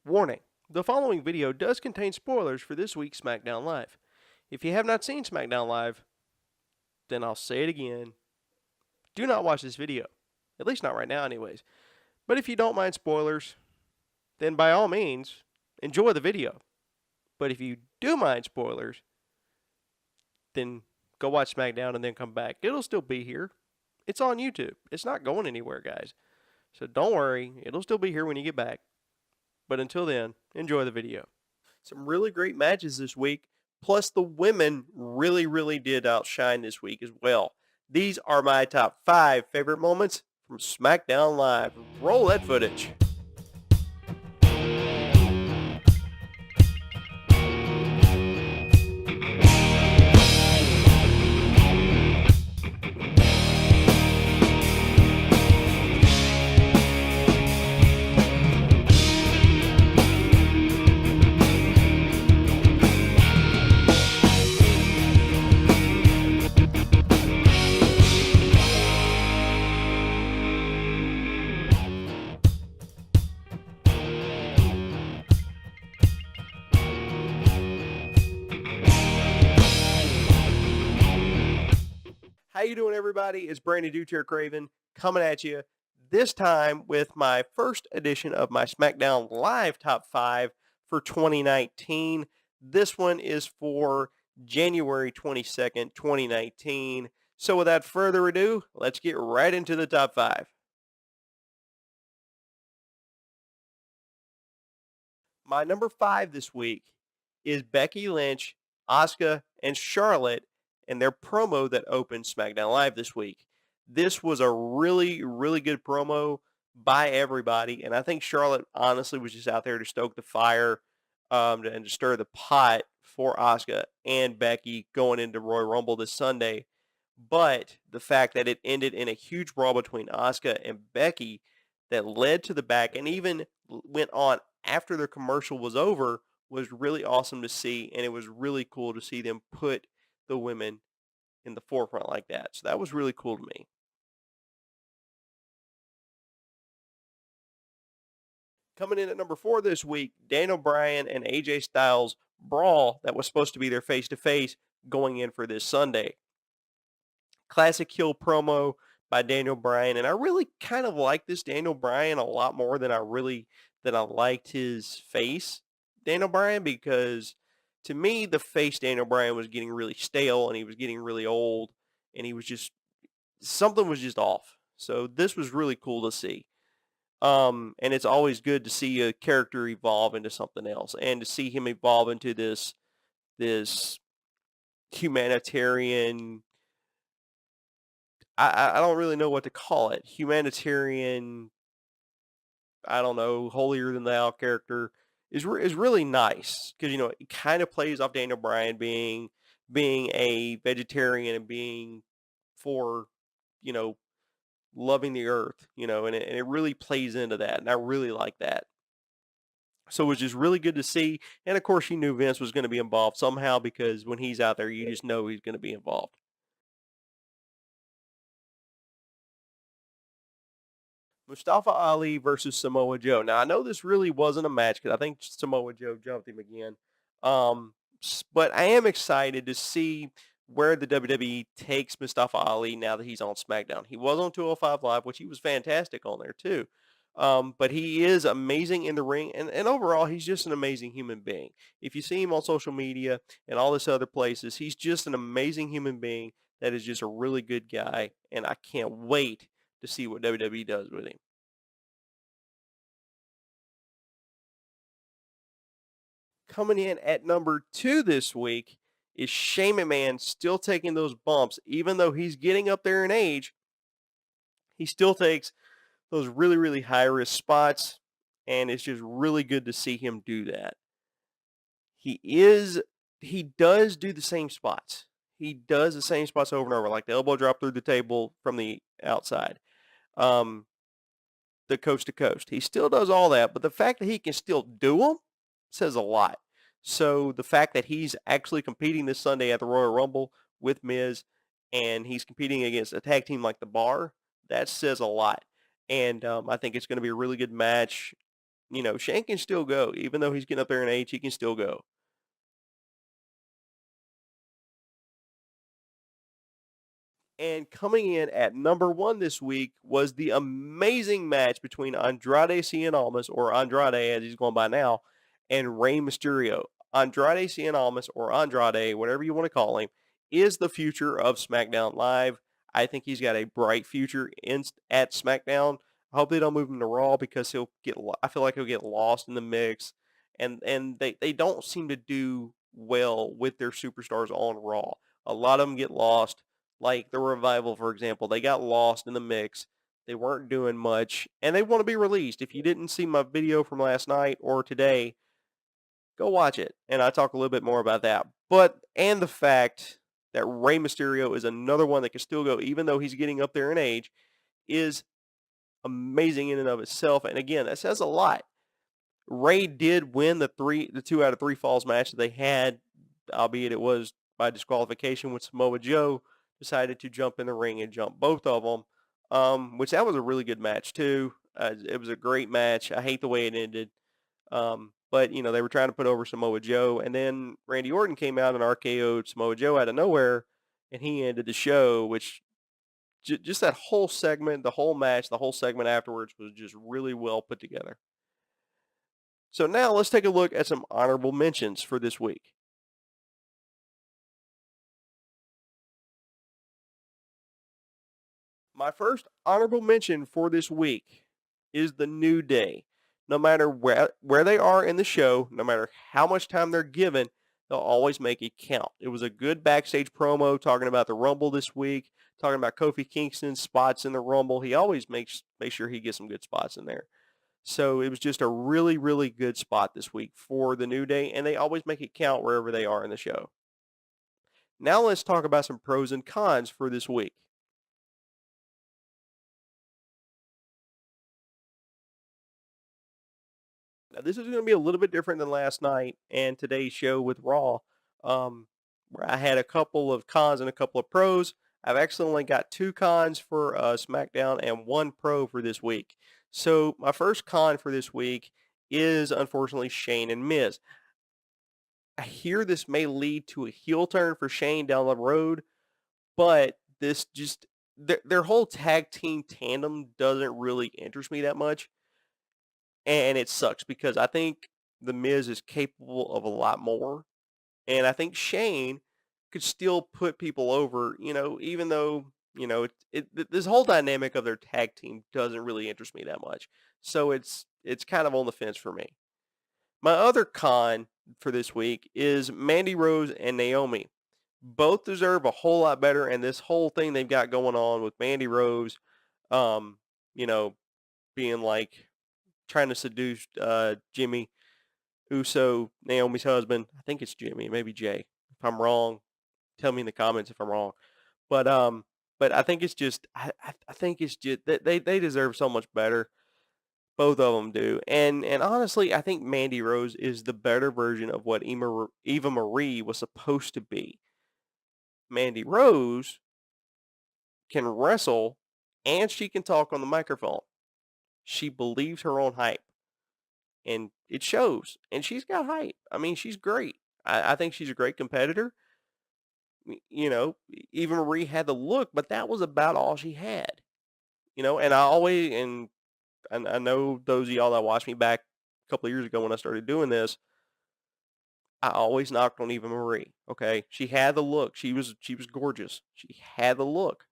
Warning: the following video does contain spoilers for this week's Smackdown Live. If you have not seen Smackdown Live, then I'll say it again. Do not watch this video. At least not right now, anyways. But if you don't mind spoilers, then by all means, enjoy the video. But if you do mind spoilers, then go watch Smackdown and then come back. It'll still be here. It's on YouTube. It's not going anywhere, guys. So don't worry, it'll still be here when you get back. But until then, enjoy the video. Some really great matches this week. Plus, the women really did outshine this week as well. These are my top 5 favorite moments from SmackDown Live. Roll that footage. How you doing, everybody? It's Brandon Dudechair Craven coming at you this time with my first edition of my SmackDown Live Top 5 for 2019. This one is for January 22nd, 2019. So without further ado, let's get right into the top 5. My number 5 this week is Becky Lynch, Asuka, and Charlotte and their promo that opened SmackDown Live this week. This was a really good promo by everybody, and I think Charlotte honestly was just out there to stoke the fire and to stir the pot for Asuka and Becky going into Royal Rumble this Sunday. But the fact that it ended in a huge brawl between Asuka and Becky that led to the back and even went on after the commercial was over was really awesome to see, and it was really cool to see them put the women in the forefront like that. So that was really cool to me. Coming in at number 4 this week, Daniel Bryan and AJ Styles brawl that was supposed to be their face-to-face going in for this Sunday. Classic heel promo by Daniel Bryan, and I really kind of like this Daniel Bryan a lot more than I liked his face Daniel Bryan, because to me the face Daniel Bryan was getting really stale and he was getting really old and he was just something was just off. So this was really cool to see. And it's always good to see a character evolve into something else and to see him evolve into this humanitarian, I don't really know what to call it. Humanitarian, I don't know, holier than thou character is really nice because it kind of plays off Daniel Bryan being a vegetarian and being for you know loving the earth, and it really plays into that, and I really like that. So it was just really good to see, and of course you knew Vince was going to be involved somehow because when he's out there, you just know he's going to be involved. Mustafa Ali versus Samoa Joe. Now, I know this really wasn't a match because I think Samoa Joe jumped him again. But I am excited to see where the WWE takes Mustafa Ali now that he's on SmackDown. He was on 205 Live, which he was fantastic on there too. But he is amazing in the ring, and overall, he's just an amazing human being. If you see him on social media and all this other places, he's just an amazing human being that is just a really good guy, and I can't wait to see what WWE does with him. Coming in at number 2 this week is Shane McMahon, still taking those bumps. Even though he's getting up there in age, he still takes those really high risk spots, and it's just really good to see him do that. He does do the same spots. He does the same spots over and over, like the elbow drop through the table from the outside. The coast to coast. He still does all that, but the fact that he can still do them says a lot. So the fact that he's actually competing this Sunday at the Royal Rumble with Miz, and he's competing against a tag team like The Bar, that says a lot. And I think it's going to be a really good match. Shane can still go. Even though he's getting up there in age, he can still go. And coming in at number 1 this week was the amazing match between Andrade Cien Almas, or Andrade as he's going by now, and Rey Mysterio. Andrade Cien Almas, or Andrade, whatever you want to call him, is the future of SmackDown Live. I think he's got a bright future at SmackDown. I hope they don't move him to Raw because I feel like he'll get lost in the mix. And they don't seem to do well with their superstars on Raw. A lot of them get lost, like the Revival, for example. They got lost in the mix. They weren't doing much, and they want to be released. If you didn't see my video from last night or today, go watch it, and I talk a little bit more about that. And the fact that Rey Mysterio is another one that can still go, even though he's getting up there in age, is amazing in and of itself. And again, that says a lot. Rey did win the 2 out of 3 falls match that they had, albeit it was by disqualification when Samoa Joe decided to jump in the ring and jump both of them, which that was a really good match too. It was a great match. I hate the way it ended. But, they were trying to put over Samoa Joe, and then Randy Orton came out and RKO'd Samoa Joe out of nowhere, and he ended the show, which just that whole segment, the whole match, the whole segment afterwards was just really well put together. So now let's take a look at some honorable mentions for this week. My first honorable mention for this week is the New Day. No matter where they are in the show, no matter how much time they're given, they'll always make it count. It was a good backstage promo talking about the Rumble this week, talking about Kofi Kingston's spots in the Rumble. He always makes sure he gets some good spots in there. So it was just a really, really good spot this week for the New Day, and they always make it count wherever they are in the show. Now let's talk about some pros and cons for this week. Now, this is going to be a little bit different than last night and today's show with Raw, where I had a couple of cons and a couple of pros. I've actually only got 2 cons for SmackDown and 1 pro for this week. So my first con for this week is, unfortunately, Shane and Miz. I hear this may lead to a heel turn for Shane down the road, but this just their whole tag team tandem doesn't really interest me that much. And it sucks because I think The Miz is capable of a lot more. And I think Shane could still put people over, even though, this whole dynamic of their tag team doesn't really interest me that much. So it's kind of on the fence for me. My other con for this week is Mandy Rose and Naomi. Both deserve a whole lot better, and this whole thing they've got going on with Mandy Rose, um, you know, being like trying to seduce Jimmy Uso, Naomi's husband. I think it's Jimmy, maybe Jay. If I'm wrong, tell me in the comments if I'm wrong. But I think it's just I think it's just they deserve so much better. Both of them do. And honestly, I think Mandy Rose is the better version of what Eva Marie was supposed to be. Mandy Rose can wrestle and she can talk on the microphone. She believes her own hype. And it shows. And she's got hype. I mean, she's great. I think she's a great competitor. Eva Marie had the look, but that was about all she had. And I know those of y'all that watched me back a couple of years ago when I started doing this, I always knocked on Eva Marie. Okay, she had the look. She was gorgeous. She had the look,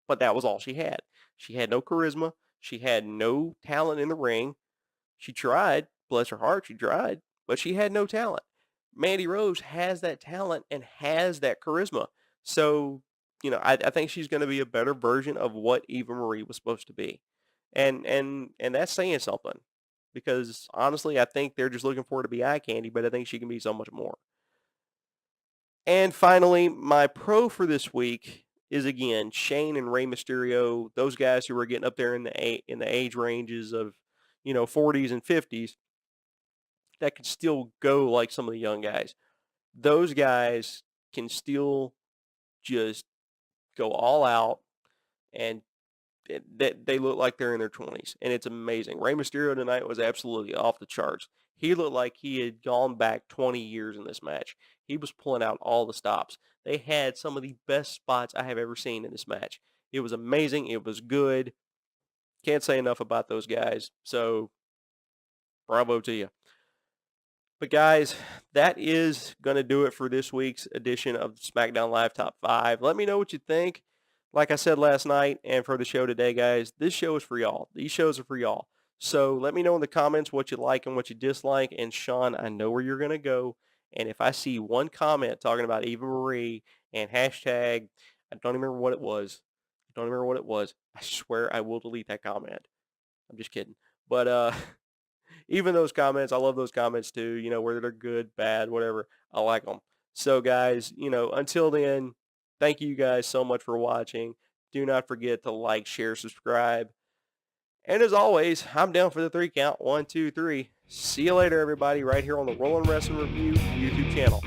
but that was all she had. She had no charisma. She had no talent in the ring. She tried, bless her heart, she tried, but she had no talent. Mandy Rose has that talent and has that charisma. So, I think she's going to be a better version of what Eva Marie was supposed to be. And that's saying something because honestly, I think they're just looking for her to be eye candy, but I think she can be so much more. And finally, my pro for this week is again Shane and Rey Mysterio, those guys who are getting up there in the age ranges of 40s and 50s that can still go like some of the young guys. Those guys can still just go all out and they look like they're in their 20s, and it's amazing. Rey Mysterio tonight was absolutely off the charts. He looked like he had gone back 20 years in this match. He was pulling out all the stops. They had some of the best spots I have ever seen in this match. It was amazing. It was good. Can't say enough about those guys. So, bravo to you. But guys, that is going to do it for this week's edition of the SmackDown Live Top 5. Let me know what you think. Like I said last night and for the show today, guys, this show is for y'all. These shows are for y'all. So let me know in the comments what you like and what you dislike. And Sean, I know where you're going to go. And if I see one comment talking about Eva Marie and hashtag, I don't even remember what it was. I swear I will delete that comment. I'm just kidding. But even those comments, I love those comments too, you know, whether they're good, bad, whatever. I like them. So guys, you know, until then, thank you guys so much for watching. Do not forget to like, share, subscribe. And as always, I'm down for the 3 count. 1, 2, 3. See you later, everybody, right here on the Rolling Wrestling Review YouTube channel.